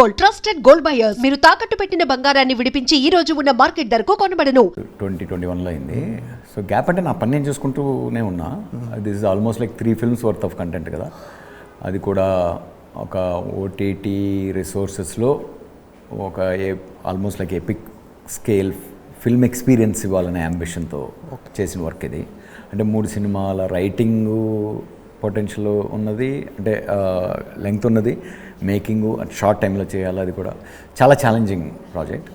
Gold, trusted gold buyers. మీరు తాకట్టు పెట్టిన బంగారాన్ని విడిపించి ఈ రోజు ఉన్న మార్కెట్ ధరకు కొనబడను. 2021లో అయింది. సో గ్యాప్ అంటే నా పని నేను చూసుకుంటూనే ఉన్నా. This is almost like 3 films worth of content కదా. అది కూడా ఒక ఓటీటీ రిసోర్సెస్లో ఒక almost like epic scale film experience ఇవ్వాలనే అంబిషన్తో చేసిన వర్క్ ఇది. అంటే 3 సినిమాల రైటింగు పొటెన్షియల్ ఉన్నది, అంటే లెంగ్త్ ఉన్నది, మేకింగు షార్ట్ టైంలో చేయాలి. అది కూడా చాలా challenging project.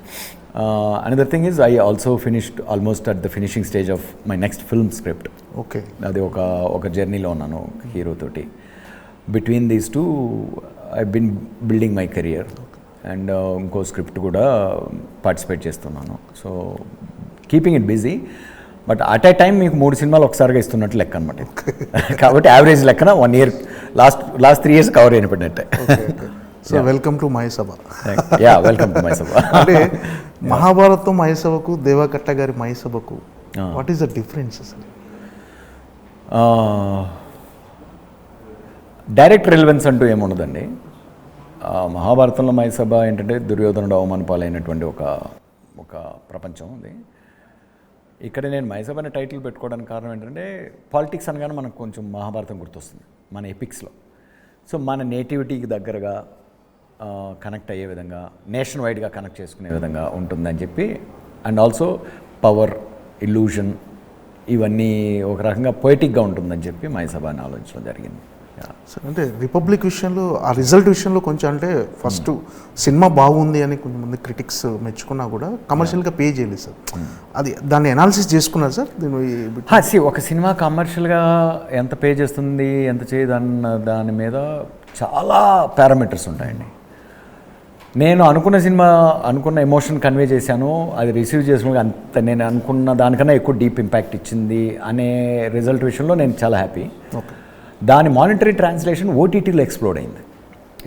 Another thing is I also finished almost at the finishing stage of my next film script. Okay, అది ఒక జర్నీలో ఉన్నాను హీరోతోటి. Between these two I been building my career and ఇంకో స్క్రిప్ట్ కూడా పార్టిసిపేట్ చేస్తున్నాను. So keeping it busy, but at a time మీకు 3 సినిమాలు ఒకసారిగా ఇస్తున్నట్టు లెక్క అనమాట. కాబట్టి యావరేజ్ లెక్కన 1 year లాస్ట్ 3 years కవర్ అయినట్టే. So welcome to Mahesabha. Yeah, welcome to Mahesabha. అంటే మహాభారతం మహేసభకు, దేవకట్ట గారి మహేసభకు వాట్ ఈస్ ద డిఫరెన్స్ అసలు? డైరెక్ట్ రిలవెన్స్ అంటూ ఏముండదండి. మహాభారతంలో మహేసభ ఏంటంటే దుర్యోధనుడు అవమాన పాలైనటువంటి ఒక ప్రపంచం ఉంది. ఇక్కడ నేను మహేసభ అనే టైటిల్ పెట్టుకోవడానికి కారణం ఏంటంటే పాలిటిక్స్ అనగానే మనకు కొంచెం మహాభారతం గుర్తొస్తుంది మన ఎపిక్స్లో. సో మన నేటివిటీకి దగ్గరగా కనెక్ట్ అయ్యే విధంగా, నేషన్ వైడ్గా కనెక్ట్ చేసుకునే విధంగా ఉంటుందని చెప్పి, అండ్ ఆల్సో పవర్, ఇల్యూషన్, ఇవన్నీ ఒక రకంగా పొయిటిక్గా ఉంటుందని చెప్పి మహేసభ అని ఆలోచించడం జరిగింది. అంటే రిపబ్లిక్ విషయంలో, ఆ రిజల్ట్ విషయంలో కొంచెం అంటే ఫస్ట్ సినిమా బాగుంది అని కొంతమంది క్రిటిక్స్ మెచ్చుకున్నా కూడా కమర్షియల్గా పే చేయలేదు సార్. అది దాన్ని అనాలిసిస్ చేసుకున్నారు సార్ దీని? ఒక సినిమా కమర్షియల్గా ఎంత పే చేస్తుంది, ఎంత చేయదన్న దాని మీద చాలా పారామీటర్స్ ఉంటాయండి. నేను అనుకున్న ఎమోషన్ కన్వే చేశాను, అది రిసీవ్ చేసుకుని అంత నేను అనుకున్న దానికన్నా ఎక్కువ డీప్ ఇంపాక్ట్ ఇచ్చింది అనే రిజల్ట్ విషయంలో నేను చాలా హ్యాపీ. ఓకే, దాని మానిటరీ ట్రాన్స్లేషన్ ఓటీటీలో ఎక్స్ప్లోడ్ అయింది.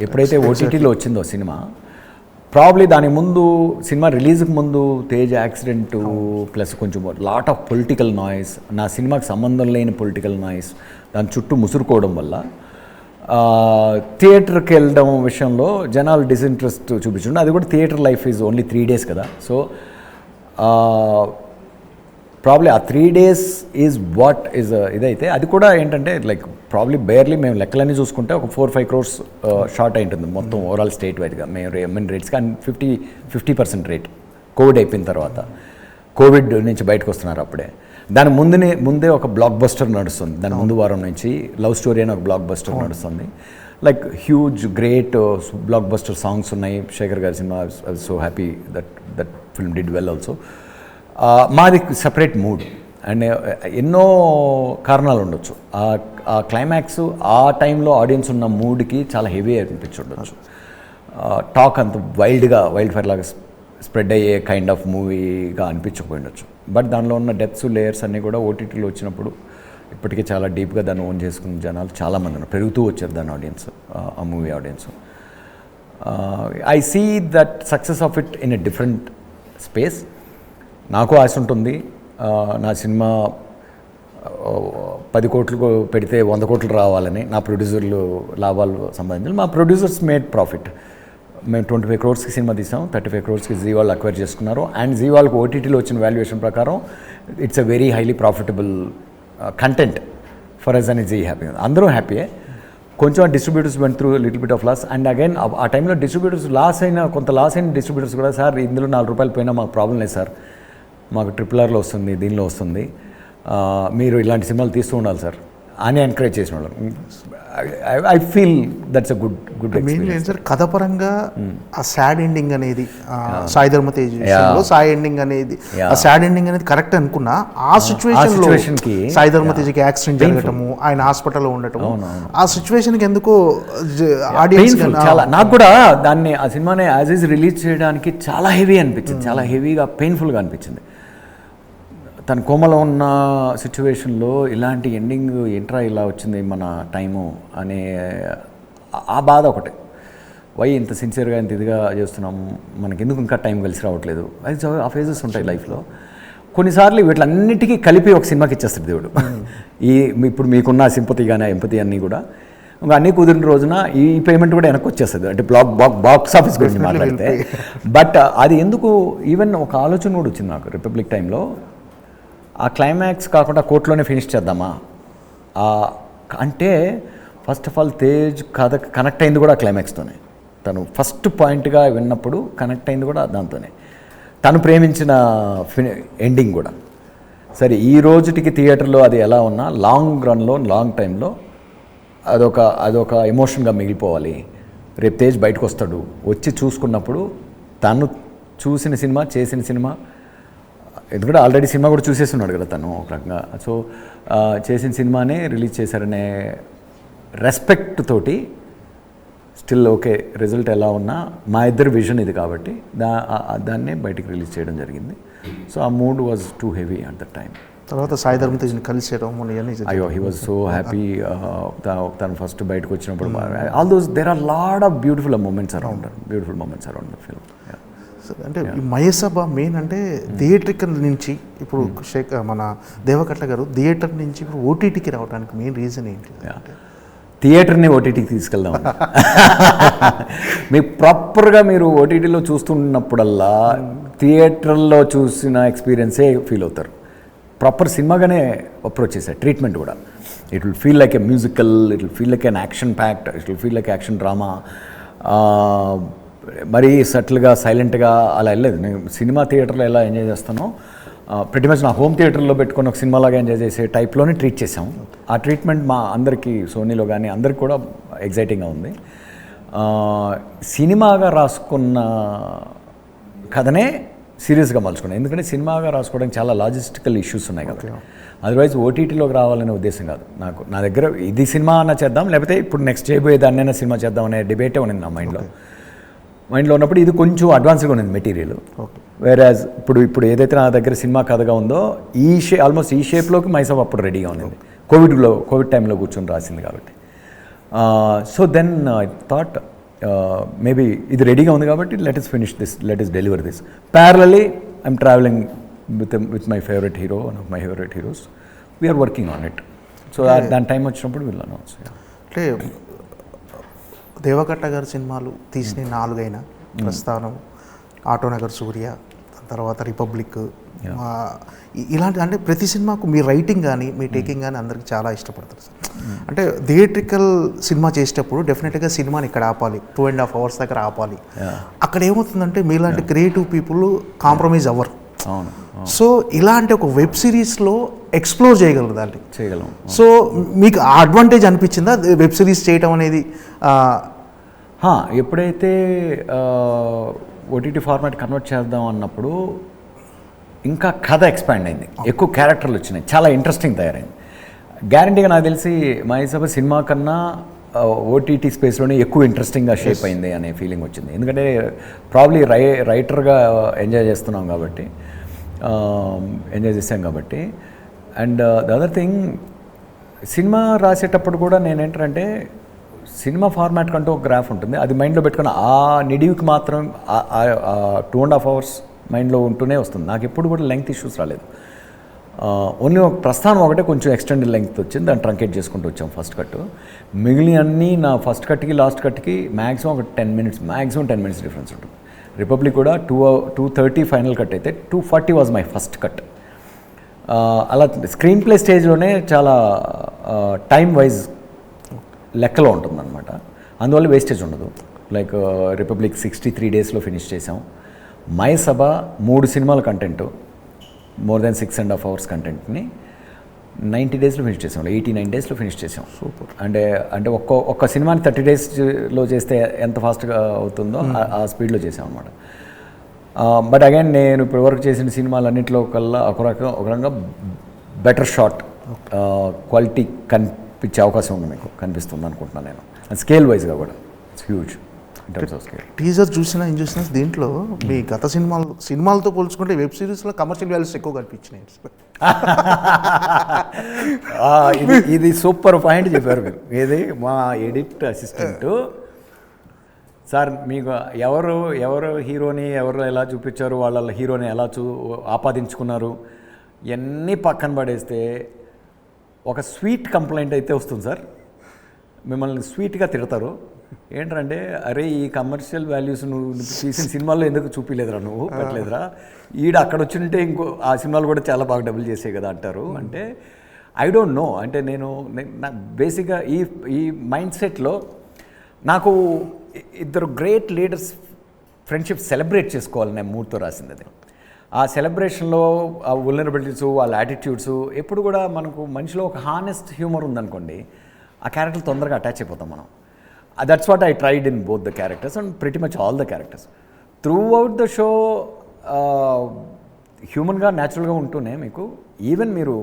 ఎప్పుడైతే ఓటీటీలో వచ్చిందో సినిమా, ప్రాబ్లీ దాని ముందు సినిమా రిలీజ్కి ముందు తేజ్ యాక్సిడెంట్ ప్లస్ కొంచెం లాట్ ఆఫ్ పొలిటికల్ నాయిస్, నా సినిమాకి సంబంధం లేని పొలిటికల్ నాయిస్ దాని చుట్టూ ముసురుకోవడం వల్ల థియేటర్కి వెళ్ళడం విషయంలో జనాలు డిసింట్రెస్ట్ చూపించండి. అది కూడా theatre life is only 3 days కదా. సో ప్రాబ్లీ ఆ 3 days ఈజ్ వాట్ ఈజ్ ఇదైతే అది కూడా ఏంటంటే లైక్ ప్రాబ్లీ బేర్లీ మేము లెక్కలన్నీ చూసుకుంటే ఒక 4-5 crores షార్ట్ అయి ఉంటుంది మొత్తం ఓవరాల్ స్టేట్ వైడ్గా మేము ఎమ్మెన్ రేట్స్కి. అండ్ 50% రేట్ కోవిడ్ అయిపోయిన తర్వాత, కోవిడ్ నుంచి బయటకు వస్తున్నారు అప్పుడే. దాని ముందే ఒక బ్లాక్ బస్టర్ నడుస్తుంది. దాని ముందు వారం నుంచి లవ్ స్టోరీ అని ఒక బ్లాక్ బస్టర్ నడుస్తుంది. Like huge great block buster songs ఉన్నాయి. శేఖర్ గారి cinema, I was so happy that film did well also. మాది సపరేట్ మూడ్ అండ్ ఎన్నో కారణాలు ఉండొచ్చు. ఆ క్లైమాక్స్ ఆ టైంలో ఆడియన్స్ ఉన్న మూడ్కి చాలా హెవీ అనిపించుండొచ్చు. టాక్ అంత వైల్డ్ ఫైర్ లాగా స్ప్రెడ్ అయ్యే కైండ్ ఆఫ్ మూవీగా అనిపించకపోయిండొచ్చు. బట్ దానిలో ఉన్న డెప్త్స్, లేయర్స్ అన్నీ కూడా ఓటీటీలో వచ్చినప్పుడు ఇప్పటికీ చాలా డీప్గా దాన్ని ఓన్ చేసుకున్న జనాలు చాలామంది ఉన్నారు, పెరుగుతూ వచ్చారు దాని ఆడియన్స్, ఆ movie audiences. I see that success of it in a different space. నాకు ఆశ ఉంటుంది నా సినిమా 10 కోట్లు పెడితే 100 కోట్లు రావాలని. నా ప్రొడ్యూసర్లు లాభాలు సంబంధించి మా ప్రొడ్యూసర్స్ మేడ్ ప్రాఫిట్. మేము 25 crores సినిమా తీసాం, 35 crores జీ వాళ్ళు అక్వైర్ చేసుకున్నారు. అండ్ జీ వాళ్ళకి ఓటీటీలో వచ్చిన వాల్యుయేషన్ ప్రకారం it's a very highly profitable content for us అని జీ హ్యాపీ. అందరూ హ్యాపీయే. కొంచెం distributors went through little bit of loss. And again ఆ టైంలో డిస్ట్రిబ్యూటర్స్ లాస్ అయిన డిస్ట్రిబ్యూటర్స్ కూడా, సార్ ఇందులో 4 రూపాయలు పోయినా మాకు ప్రాబ్లం లేదు సార్, మాకు RRRలో వస్తుంది, దీనిలో వస్తుంది, మీరు ఇలాంటి సినిమాలు తీస్తూ ఉండాలి సార్ అని ఎంకరేజ్ చేసిన వాళ్ళు. I feel that's a good experience sir. కథపరంగా ఆ సాడ్ ఎండింగ్ అనేది సాయి ధర్మ తేజ్ సాయి ఎండింగ్ అనేది, ఆ సాడ్ ఎండింగ్ అనేది కరెక్ట్ అనుకున్నా. ఆ సిచ్యువేషన్కి సాయి ధర్మ తేజ్కి యాక్సిడెంట్ జరగటము, ఆయన హాస్పిటల్లో ఉండటము, ఆ సిచ్యువేషన్కి ఎందుకో ఆడియన్స్ చాలా, నాకు కూడా దాన్ని ఆ సినిమాని యాజ్ ఈజ్ రిలీజ్ చేయడానికి చాలా హెవీ అనిపించింది, చాలా హెవీగా పెయిన్ఫుల్గా అనిపించింది. తన కోమలో ఉన్న సిచ్యువేషన్లో ఇలాంటి ఎండింగ్ ఏంట్రా ఇలా వచ్చింది మన టైము అనే ఆ బాధ ఒకటే. వై ఇంత సిన్సియర్గా ఇంత ఇదిగా చేస్తున్నాము, మనకి ఎందుకు ఇంకా టైం కలిసి రావట్లేదు. అది ఆ ఫేజెస్ ఉంటాయి లైఫ్లో. కొన్నిసార్లు వీటిలన్నిటికీ కలిపి ఒక సినిమాకి ఇచ్చేస్తాడు దేవుడు. ఇప్పుడు మీకున్న సింపతి కానీ ఎంపతి అన్నీ కూడా ఇంకా అన్నీ కుదిరిన రోజున ఈ పేమెంట్ కూడా వెనక్కి వచ్చేస్తుంది, అంటే బాక్స్ ఆఫీస్ గురించి మాట్లాడితే. బట్ అది ఎందుకు ఈవెన్ ఒక ఆలోచన కూడా వచ్చింది నాకు రిపబ్లిక్ టైంలో, ఆ క్లైమాక్స్ కాకుండా కోర్టులోనే ఫినిష్ చేద్దామా అంటే. ఫస్ట్ ఆఫ్ ఆల్ తేజ్ కథ కనెక్ట్ అయింది కూడా క్లైమాక్స్తోనే. తను ఫస్ట్ పాయింట్గా విన్నప్పుడు కనెక్ట్ అయింది కూడా దాంతోనే. తను ప్రేమించిన ఎండింగ్ కూడా సరే. ఈ రోజుటికి థియేటర్లో అది ఎలా ఉన్నా లాంగ్ రన్లో లాంగ్ టైంలో అదొక ఎమోషన్గా మిగిలిపోవాలి. రేపు తేజ్ బయటకు వస్తాడు, వచ్చి చూసుకున్నప్పుడు తను చూసిన సినిమా, చేసిన సినిమా, ఎందుకంటే ఆల్రెడీ సినిమా కూడా చూసేస్తున్నాడు కదా తను ఒక రకంగా. సో చేసిన సినిమానే రిలీజ్ చేశారనే రెస్పెక్ట్ తోటి స్టిల్ ఓకే రిజల్ట్ ఎలా ఉన్నా మా ఇద్దరు విజన్ ఇది కాబట్టి దాన్నే బయటికి రిలీజ్ చేయడం జరిగింది. సో ఆ mood was too heavy at the time. తర్వాత సాయి ధరమ్ తేజ్ని కలిసేయడం అయ్యో హీ వాజ్ సో హ్యాపీ. తను ఫస్ట్ బయటకు వచ్చినప్పుడు all those there are lot of beautiful moments around the film. అంటే ఈ మహేసభ మెయిన్ అంటే థియేట్రికల్ నుంచి ఇప్పుడు మన దేవకట్ల గారు థియేటర్ నుంచి ఇప్పుడు ఓటీటీకి రావడానికి మెయిన్ రీజన్ ఏంటి? థియేటర్ని ఓటీటీకి తీసుకెళ్దాం. మీకు ప్రాపర్గా మీరు ఓటీటీలో చూస్తున్నప్పుడల్లా థియేటర్లో చూసిన ఎక్స్పీరియన్సే ఫీల్ అవుతారు. ప్రాపర్ సినిమాగానే అప్రోచ్ చేశారు. ట్రీట్మెంట్ కూడా it will feel like a musical, it will feel like an action packed, it will feel like action drama. మరీ సటిల్గా సైలెంట్గా అలా వెళ్ళలేదు. నేను సినిమా థియేటర్లో ఎలా ఎంజాయ్ చేస్తానో ప్రతి మచ్ నా హోమ్ థియేటర్లో పెట్టుకుని ఒక సినిమాలాగా ఎంజాయ్ చేసే టైప్లోనే ట్రీట్ చేసాం. ఆ ట్రీట్మెంట్ మా అందరికీ, సోనీలో కానీ అందరికి కూడా ఎగ్జైటింగ్గా ఉంది. సినిమాగా రాసుకున్న కథనే సీరియస్గా మలుచుకున్నాను. ఎందుకంటే సినిమాగా రాసుకోవడానికి చాలా లాజిస్టికల్ ఇష్యూస్ ఉన్నాయి కదా. అదర్వైజ్ ఓటీటీలోకి రావాలనే ఉద్దేశం కాదు నాకు. నా దగ్గర ఇది సినిమా అన్న చేద్దాం, లేకపోతే ఇప్పుడు నెక్స్ట్ చేయబోయే దాన్నైనా సినిమా చేద్దాం అనే డిబేటే ఉన్నది నా మైండ్లో ఉన్నప్పుడు. ఇది కొంచెం అడ్వాన్స్గా ఉన్నది మెటీరియల్. వేరాజ్ ఇప్పుడు ఏదైతే నా దగ్గర సినిమా కథగా ఉందో ఆల్మోస్ట్ ఈ షేప్లోకి మైసభ అప్పుడు రెడీగా ఉన్నది. కోవిడ్ టైంలో కూర్చొని రాసింది కాబట్టి. So then I thought maybe ఇది రెడీగా ఉంది కాబట్టి let us finish this, let us deliver this. Parallelly I'm travelling with my favourite hero, one of my favourite heroes. We're working on it. So దాని time వచ్చినప్పుడు will announce. అంటే దేవకట్ట గారి సినిమాలు తీసిన 4 అయినా ప్రస్థానం, ఆటోనగర్ సూర్య, తర్వాత రిపబ్లిక్, ఇలాంటి అంటే ప్రతి సినిమాకు మీ రైటింగ్ కానీ మీ టేకింగ్ కానీ అందరికి చాలా ఇష్టపడతారు సార్. అంటే థియేట్రికల్ సినిమా చేసేటప్పుడు డెఫినెట్గా సినిమాని ఇక్కడ ఆపాలి, 2.5 hours దగ్గర ఆపాలి. అక్కడ ఏమవుతుందంటే మీలాంటి క్రియేటివ్ పీపుల్ కాంప్రమైజ్ అవ్వరు. సో ఇలాంటి ఒక వెబ్ సిరీస్లో ఎక్స్ప్లోర్ చేయగలరు దాన్ని. సో మీకు ఆ అడ్వాంటేజ్ అనిపించిందా వెబ్ సిరీస్ చేయటం అనేది? ఎప్పుడైతే ఓటీటీ ఫార్మాట్ కన్వర్ట్ చేద్దాం అన్నప్పుడు ఇంకా కథ ఎక్స్పాండ్ అయింది, ఎక్కువ క్యారెక్టర్లు వచ్చినాయి, చాలా ఇంట్రెస్టింగ్ తయారైంది. గ్యారంటీగా నాకు తెలిసి మహేసభ సినిమా కన్నా ఓటీటీ స్పేస్లోనే ఎక్కువ ఇంట్రెస్టింగ్గా షేప్ అయింది అనే ఫీలింగ్ వచ్చింది. ఎందుకంటే ప్రాబ్లీ రైటర్గా ఎంజాయ్ చేస్తున్నాం కాబట్టి, ఎంజాయ్ చేసాం కాబట్టి. And the other thing, cinema రాసేటప్పుడు కూడా నేనేంటంటే సినిమా ఫార్మాట్ కంటూ ఒక గ్రాఫ్ ఉంటుంది, అది మైండ్లో పెట్టుకుని ఆ నిడివికి మాత్రం 2.5 hours మైండ్లో ఉంటూనే వస్తుంది. నాకు ఎప్పుడు కూడా లెంగ్త్ ఇష్యూస్ రాలేదు. ఓన్లీ ఒక ప్రస్థానం ఒకటే కొంచెం ఎక్స్టెండెడ్ లెంగ్త్ వచ్చింది, దాన్ని ట్రంకేట్ చేసుకుంటూ వచ్చాం ఫస్ట్ కట్. మిగిలిన అన్నీ నా ఫస్ట్ కట్కి లాస్ట్ కట్కి మ్యాక్సిమం ఒక 10 minutes డిఫరెన్స్ ఉంటుంది. రిపబ్లిక్ కూడా 2:30 ఫైనల్ కట్ అయితే 2:40 వాజ్ మై ఫస్ట్ కట్. అలా స్క్రీన్ ప్లే స్టేజ్లోనే చాలా టైం వైజ్ లెక్కలో ఉంటుందన్నమాట. అందువల్ల వేస్టేజ్ ఉండదు. లైక్ రిపబ్లిక్ 63 daysలో ఫినిష్ చేసాం. మహేసభ 3 సినిమాల కంటెంట్, మోర్ దాన్ 6.5 hours కంటెంట్ని 90 daysలో ఫినిష్ చేసాం, 89 daysలో ఫినిష్ చేసాం. సూపర్. అంటే ఒక్క సినిమాని 30 daysలో చేస్తే ఎంత ఫాస్ట్గా అవుతుందో ఆ స్పీడ్లో చేసాం అనమాట. బట్ అగైన్ నేను ఇప్పుడు వర్క్ చేసిన సినిమాలన్నింటిలో కల్లా ఒక రకంగా బెటర్ షాట్ క్వాలిటీ కనిపించే అవకాశం ఉంది, మీకు కనిపిస్తుంది అనుకుంటున్నాను నేను. స్కేల్ వైజ్గా కూడా it's huge in terms of scale. Teaser చూసిన దీంట్లో మీ గత సినిమాలతో పోల్చుకుంటే వెబ్ సిరీస్లో కమర్షియల్ వాల్యూస్ ఎక్కువ కనిపించినాయి. ఇది సూపర్ పాయింట్ చెప్పారు మీరు. ఏది మా ఎడిట్ అసిస్టెంట్ సార్, మీకు ఎవరు హీరోని ఎవరు ఎలా చూపించారు, వాళ్ళ హీరోని ఎలా ఆపాదించుకున్నారు, ఇవన్నీ పక్కన పడేస్తే ఒక స్వీట్ కంప్లైంట్ అయితే వస్తుంది సార్. మిమ్మల్ని స్వీట్గా తిడతారు. ఏంటంటే అరే ఈ కమర్షియల్ వాల్యూస్ నువ్వు తీసిన సినిమాల్లో ఎందుకు చూపించలేదురా, నువ్వు పెట్టలేదురా, అక్కడ వచ్చింటే ఇంకో ఆ సినిమాలు కూడా చాలా బాగా డబుల్ చేసే కదా అంటారు. అంటే ఐ డోంట్ నో, అంటే నేను బేసిక్గా ఈ మైండ్ సెట్లో నాకు ఇద్దరు గ్రేట్ లీడర్స్ ఫ్రెండ్షిప్ సెలబ్రేట్ చేసుకోవాలని నేను మూడ్తో రాసింది అది. ఆ సెలబ్రేషన్లో ఆ వల్నరబిలిటీస్, వాళ్ళ యాటిట్యూడ్స్ ఎప్పుడు కూడా మనకు మనిషిలో ఒక హానెస్ట్ హ్యూమర్ ఉందనుకోండి, ఆ క్యారెక్టర్ తొందరగా అటాచ్ అయిపోతాం మనం. That's what I tried in both the characters and pretty much all the characters. Throughout the show హ్యూమన్గా న్యాచురల్గా ఉంటూనే మీకు ఈవెన్ మీరు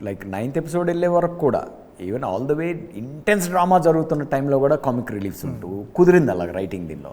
లైక్ 9th ఎపిసోడ్ వెళ్ళే వరకు కూడా even all the way intense drama జరుగుతున్న టైంలో కూడా కామిక్ రిలీఫ్స్ ఉంటూ కుదిరింది అలాగ రైటింగ్ దీనిలో.